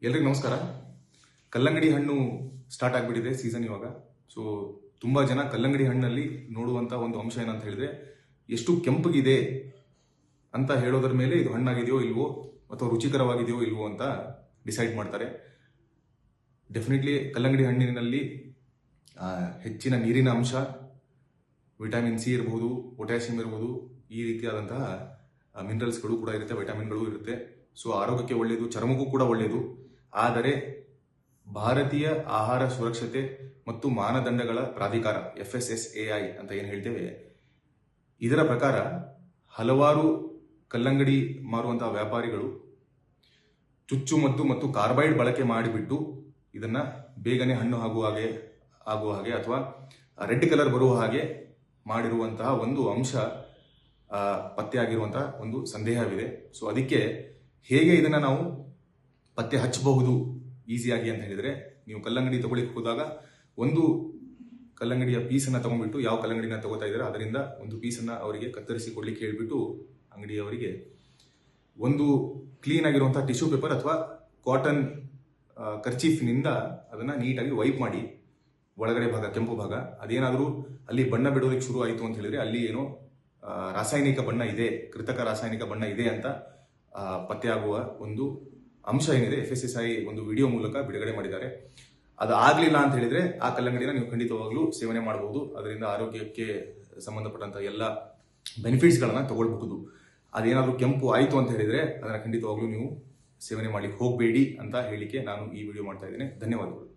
ಎಲ್ರಿಗೂ ನಮಸ್ಕಾರ. ಕಲ್ಲಂಗಡಿ ಹಣ್ಣು ಸ್ಟಾರ್ಟ್ ಆಗಿಬಿಟ್ಟಿದೆ ಸೀಸನ್ ಇವಾಗ. ಸೊ ತುಂಬ ಜನ ಕಲ್ಲಂಗಡಿ ಹಣ್ಣಲ್ಲಿ ನೋಡುವಂಥ ಒಂದು ಅಂಶ ಏನಂತ ಹೇಳಿದ್ರೆ, ಎಷ್ಟು ಕೆಂಪಗಿದೆ ಅಂತ ಹೇಳೋದ್ರ ಮೇಲೆ ಇದು ಹಣ್ಣಾಗಿದೆಯೋ ಇಲ್ವೋ ಅಥವಾ ರುಚಿಕರವಾಗಿದೆಯೋ ಇಲ್ವೋ ಅಂತ ಡಿಸೈಡ್ ಮಾಡ್ತಾರೆ. ಡೆಫಿನೆಟ್ಲಿ ಕಲ್ಲಂಗಡಿ ಹಣ್ಣಿನಲ್ಲಿ ಹೆಚ್ಚಿನ ನೀರಿನ ಅಂಶ, ವಿಟಮಿನ್ ಸಿ ಇರ್ಬೋದು, ಪೊಟ್ಯಾಷಿಯಂ ಇರ್ಬೋದು, ಈ ರೀತಿಯಾದಂತಹ ಮಿನರಲ್ಸ್ಗಳು ಕೂಡ ಇರುತ್ತೆ, ವಿಟಮಿನ್ಗಳು ಇರುತ್ತೆ. ಸೊ ಆರೋಗ್ಯಕ್ಕೆ ಒಳ್ಳೆಯದು, ಚರ್ಮಕ್ಕೂ ಕೂಡ ಒಳ್ಳೆಯದು. ಆದರೆ ಭಾರತೀಯ ಆಹಾರ ಸುರಕ್ಷತೆ ಮತ್ತು ಮಾನದಂಡಗಳ ಪ್ರಾಧಿಕಾರ FSSAI ಅಂತ ಏನು ಹೇಳ್ತೇವೆ, ಇದರ ಪ್ರಕಾರ ಹಲವಾರು ಕಲ್ಲಂಗಡಿ ಮಾರುವಂತಹ ವ್ಯಾಪಾರಿಗಳು ಚುಚ್ಚುಮದ್ದು ಮತ್ತು ಕಾರ್ಬೈಡ್ ಬಳಕೆ ಮಾಡಿಬಿಟ್ಟು ಇದನ್ನ ಬೇಗನೆ ಹಣ್ಣು ಆಗುವ ಹಾಗೆ ಅಥವಾ ರೆಡ್ ಕಲರ್ ಬರುವ ಹಾಗೆ ಮಾಡಿರುವಂತಹ ಒಂದು ಅಂಶ ಪತ್ತೆಯಾಗಿರುವಂತಹ ಒಂದು ಸಂದೇಹವಿದೆ. ಸೊ ಅದಕ್ಕೆ ಹೇಗೆ ಇದನ್ನ ನಾವು ಪತ್ತೆ ಹಚ್ಚಬಹುದು ಈಸಿಯಾಗಿ ಅಂತ ಹೇಳಿದ್ರೆ, ನೀವು ಕಲ್ಲಂಗಡಿ ತಗೊಳ್ಳಿಕ್ಕೆ ಹೋದಾಗ ಒಂದು ಕಲ್ಲಂಗಡಿಯ ಪೀಸನ್ನು ತಗೊಂಡ್ಬಿಟ್ಟು, ಯಾವ ಕಲ್ಲಂಗಡಿನ ತಗೋತಾ ಇದ್ದಾರೆ ಅದರಿಂದ ಒಂದು ಪೀಸನ್ನು ಅವರಿಗೆ ಕತ್ತರಿಸಿ ಕೊಡ್ಲಿಕ್ಕೆ ಹೇಳ್ಬಿಟ್ಟು ಅಂಗಡಿಯವರಿಗೆ ಒಂದು ಕ್ಲೀನ್ ಆಗಿರುವಂತಹ ಟಿಶ್ಯೂ ಪೇಪರ್ ಅಥವಾ ಕಾಟನ್ ಕರ್ಚೀಫ್ನಿಂದ ಅದನ್ನ ನೀಟಾಗಿ ವೈಪ್ ಮಾಡಿ, ಒಳಗಡೆ ಭಾಗ ಕೆಂಪು ಭಾಗ ಅದೇನಾದರೂ ಅಲ್ಲಿ ಬಣ್ಣ ಬಿಡೋದಕ್ಕೆ ಶುರು ಆಯಿತು ಅಂತ ಹೇಳಿದ್ರೆ ಅಲ್ಲಿ ಏನೋ ರಾಸಾಯನಿಕ ಬಣ್ಣ ಇದೆ, ಕೃತಕ ರಾಸಾಯನಿಕ ಬಣ್ಣ ಇದೆ ಅಂತ ಪತ್ತೆಯಾಗುವ ಒಂದು ಅಂಶ ಏನಿದೆ FSSAI ಒಂದು ವಿಡಿಯೋ ಮೂಲಕ ಬಿಡುಗಡೆ ಮಾಡಿದ್ದಾರೆ. ಅದು ಆಗ್ಲಿಲ್ಲ ಅಂತ ಹೇಳಿದ್ರೆ ಆ ಕಲ್ಲಂಗಡಿನ ನೀವು ಖಂಡಿತವಾಗ್ಲೂ ಸೇವನೆ ಮಾಡಬಹುದು. ಅದರಿಂದ ಆರೋಗ್ಯಕ್ಕೆ ಸಂಬಂಧಪಟ್ಟಂತ ಎಲ್ಲ ಬೆನಿಫಿಟ್ಸ್ಗಳನ್ನ ತಗೊಳ್ಬಹುದು. ಅದೇನಾದ್ರೂ ಕೆಂಪು ಆಯಿತು ಅಂತ ಹೇಳಿದ್ರೆ ಅದನ್ನ ಖಂಡಿತವಾಗ್ಲೂ ನೀವು ಸೇವನೆ ಮಾಡ್ಲಿಕ್ಕೆ ಹೋಗಬೇಡಿ ಅಂತ ಹೇಳಿಕೆ ನಾನು ಈ ವಿಡಿಯೋ ಮಾಡ್ತಾ ಇದ್ದೇನೆ. ಧನ್ಯವಾದಗಳು.